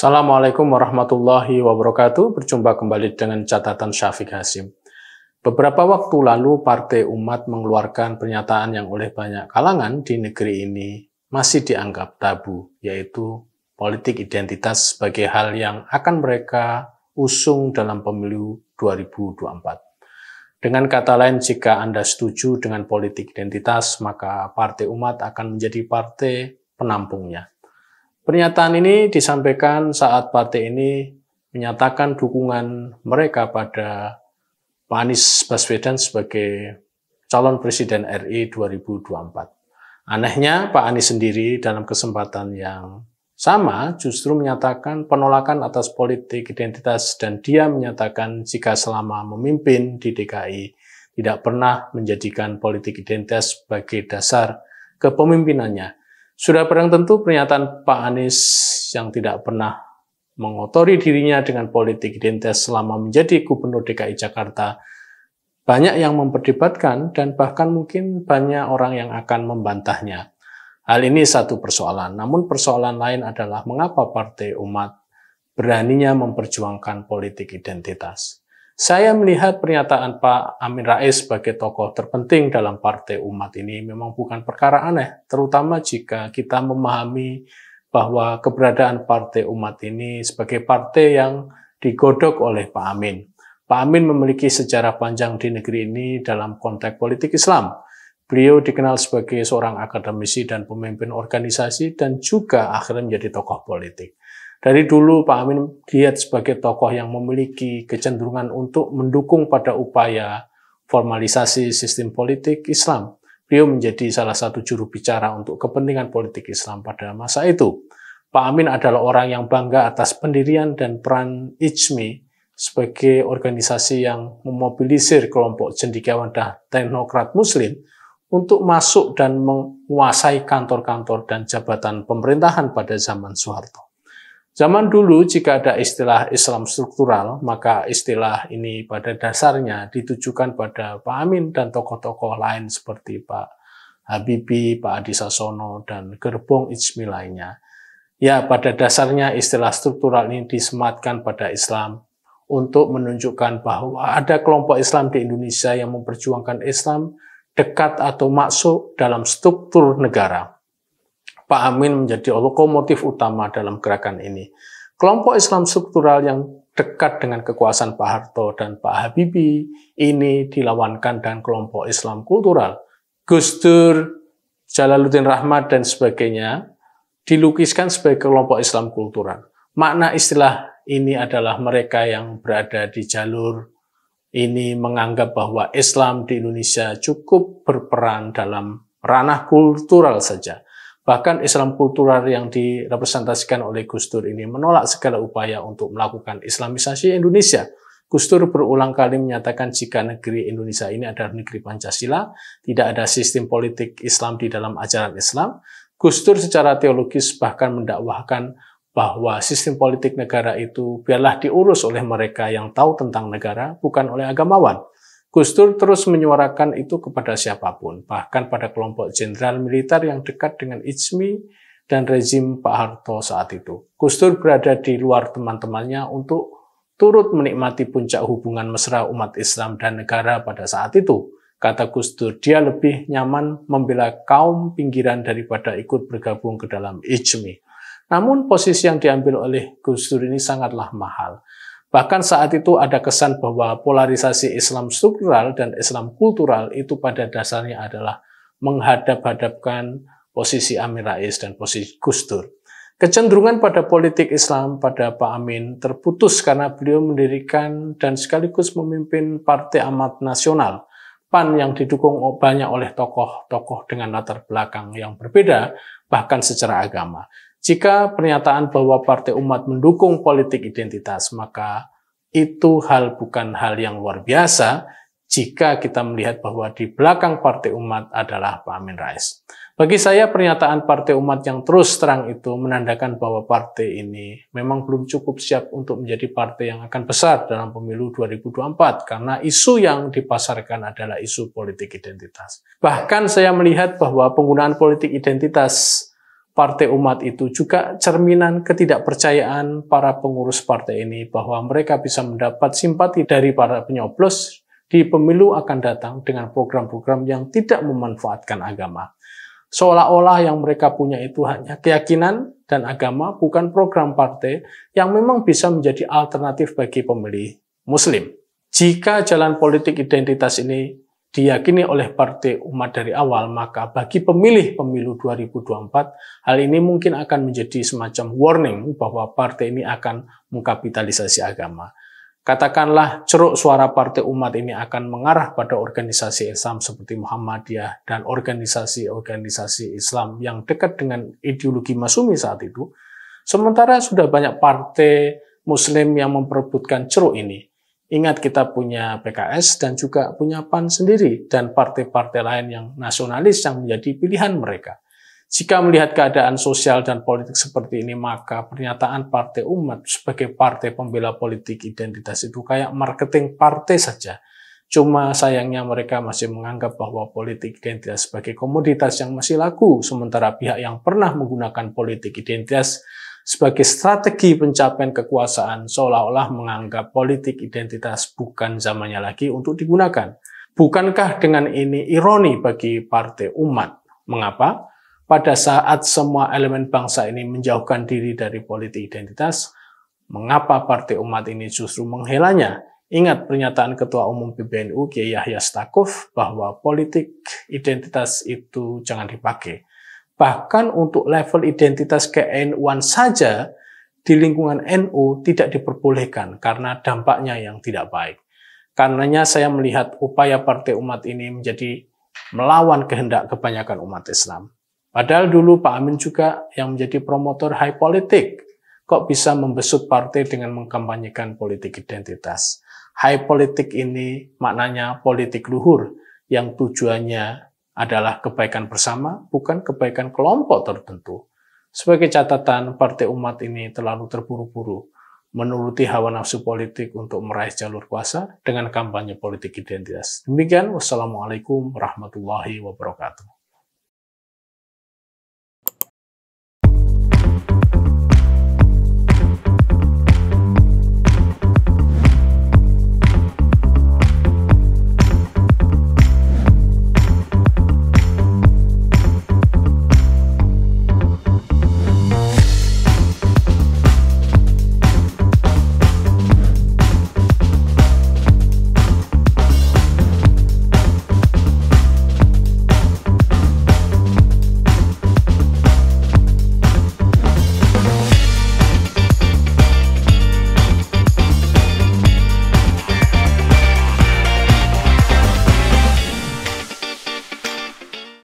Assalamualaikum warahmatullahi wabarakatuh. Berjumpa kembali dengan catatan Syafiq Hasim. Beberapa waktu lalu Partai Umat mengeluarkan pernyataan yang oleh banyak kalangan di negeri ini masih dianggap tabu, yaitu politik identitas sebagai hal yang akan mereka usung dalam pemilu 2024. Dengan kata lain, jika Anda setuju dengan politik identitas, maka Partai Umat akan menjadi partai penampungnya. Pernyataan ini disampaikan saat partai ini menyatakan dukungan mereka pada Pak Anies Baswedan sebagai calon presiden RI 2024. Anehnya, Pak Anies sendiri dalam kesempatan yang sama justru menyatakan penolakan atas politik identitas dan dia menyatakan jika selama memimpin di DKI tidak pernah menjadikan politik identitas sebagai dasar kepemimpinannya. Sudah barang tentu pernyataan Pak Anies yang tidak pernah mengotori dirinya dengan politik identitas selama menjadi Gubernur DKI Jakarta banyak yang memperdebatkan dan bahkan mungkin banyak orang yang akan membantahnya. Hal ini satu persoalan, namun persoalan lain adalah mengapa Partai Umat beraninya memperjuangkan politik identitas. Saya melihat pernyataan Pak Amin Rais sebagai tokoh terpenting dalam Partai Umat ini memang bukan perkara aneh, terutama jika kita memahami bahwa keberadaan Partai Umat ini sebagai partai yang digodok oleh Pak Amin. Pak Amin memiliki sejarah panjang di negeri ini dalam konteks politik Islam. Beliau dikenal sebagai seorang akademisi dan pemimpin organisasi dan juga akhirnya menjadi tokoh politik. Dari dulu Pak Amin dilihat sebagai tokoh yang memiliki kecenderungan untuk mendukung pada upaya formalisasi sistem politik Islam. Beliau menjadi salah satu juru bicara untuk kepentingan politik Islam pada masa itu. Pak Amin adalah orang yang bangga atas pendirian dan peran IJMI sebagai organisasi yang memobilisir kelompok cendekiawan dan teknokrat Muslim untuk masuk dan menguasai kantor-kantor dan jabatan pemerintahan pada zaman Soeharto. Zaman dulu jika ada istilah Islam struktural, maka istilah ini pada dasarnya ditujukan pada Pak Amin dan tokoh-tokoh lain seperti Pak Habibie, Pak Adi Sasono, dan gerbong IJMI lainnya. Ya, pada dasarnya istilah struktural ini disematkan pada Islam untuk menunjukkan bahwa ada kelompok Islam di Indonesia yang memperjuangkan Islam dekat atau masuk dalam struktur negara. Pak Amin menjadi lokomotif utama dalam gerakan ini. Kelompok Islam struktural yang dekat dengan kekuasaan Pak Harto dan Pak Habibie ini dilawankan dengan kelompok Islam kultural. Gus Dur, Jalaluddin Rahmat, dan sebagainya dilukiskan sebagai kelompok Islam kultural. Makna istilah ini adalah mereka yang berada di jalur ini menganggap bahwa Islam di Indonesia cukup berperan dalam ranah kultural saja. Bahkan Islam kultural yang direpresentasikan oleh Gus Dur ini menolak segala upaya untuk melakukan Islamisasi Indonesia. Gus Dur berulang kali menyatakan jika negeri Indonesia ini adalah negeri Pancasila, tidak ada sistem politik Islam di dalam ajaran Islam. Gus Dur secara teologis bahkan mendakwahkan bahwa sistem politik negara itu biarlah diurus oleh mereka yang tahu tentang negara, bukan oleh agamawan. Gus Dur terus menyuarakan itu kepada siapapun, bahkan pada kelompok jenderal militer yang dekat dengan IJMI dan rezim Pak Harto saat itu. Gus Dur berada di luar teman-temannya untuk turut menikmati puncak hubungan mesra umat Islam dan negara pada saat itu. Kata Gus Dur, dia lebih nyaman membela kaum pinggiran daripada ikut bergabung ke dalam IJMI. Namun posisi yang diambil oleh Gus Dur ini sangatlah mahal. Bahkan saat itu ada kesan bahwa polarisasi Islam struktural dan Islam kultural itu pada dasarnya adalah menghadap-hadapkan posisi Amin Rais dan posisi Gus Dur. Kecenderungan pada politik Islam pada Pak Amin terputus karena beliau mendirikan dan sekaligus memimpin Partai Amat Nasional, PAN, yang didukung banyak oleh tokoh-tokoh dengan latar belakang yang berbeda, bahkan secara agama. Jika pernyataan bahwa Partai Umat mendukung politik identitas, maka itu bukan hal yang luar biasa jika kita melihat bahwa di belakang Partai Umat adalah Pak Amin Rais. Bagi saya pernyataan Partai Umat yang terus terang itu menandakan bahwa partai ini memang belum cukup siap untuk menjadi partai yang akan besar dalam pemilu 2024 karena isu yang dipasarkan adalah isu politik identitas. Bahkan saya melihat bahwa penggunaan politik identitas Partai Umat itu juga cerminan ketidakpercayaan para pengurus partai ini bahwa mereka bisa mendapat simpati dari para penyoblos di pemilu akan datang dengan program-program yang tidak memanfaatkan agama. Seolah-olah yang mereka punya itu hanya keyakinan dan agama, bukan program partai yang memang bisa menjadi alternatif bagi pemilih Muslim. Jika jalan politik identitas ini diyakini oleh Partai Umat dari awal, maka bagi pemilih pemilu 2024, hal ini mungkin akan menjadi semacam warning bahwa partai ini akan mengkapitalisasi agama. Katakanlah ceruk suara Partai Umat ini akan mengarah pada organisasi Islam seperti Muhammadiyah dan organisasi-organisasi Islam yang dekat dengan ideologi Masyumi saat itu, sementara sudah banyak partai Muslim yang memperebutkan ceruk ini. Ingat, kita punya PKS dan juga punya PAN sendiri dan partai-partai lain yang nasionalis yang menjadi pilihan mereka. Jika melihat keadaan sosial dan politik seperti ini, maka pernyataan Partai Umat sebagai partai pembela politik identitas itu kayak marketing partai saja. Cuma sayangnya mereka masih menganggap bahwa politik identitas sebagai komoditas yang masih laku, sementara pihak yang pernah menggunakan politik identitas sebagai strategi pencapaian kekuasaan seolah-olah menganggap politik identitas bukan zamannya lagi untuk digunakan. Bukankah dengan ini ironi bagi Partai Umat? Mengapa? Pada saat semua elemen bangsa ini menjauhkan diri dari politik identitas, mengapa Partai Umat ini justru menghelanya? Ingat pernyataan Ketua Umum PBNU Kiai Yahya Stakuf bahwa politik identitas itu jangan dipakai. Bahkan untuk level identitas ke-NU-an saja di lingkungan NU tidak diperbolehkan karena dampaknya yang tidak baik. Karenanya saya melihat upaya Partai Umat ini menjadi melawan kehendak kebanyakan umat Islam. Padahal dulu Pak Amin juga yang menjadi promotor high politik. Kok bisa membesut partai dengan mengkampanyekan politik identitas? High politik ini maknanya politik luhur yang tujuannya adalah kebaikan bersama, bukan kebaikan kelompok tertentu. Sebagai catatan, Partai Umat ini terlalu terburu-buru menuruti hawa nafsu politik untuk meraih jalur kuasa dengan kampanye politik identitas. Demikian, wassalamualaikum warahmatullahi wabarakatuh.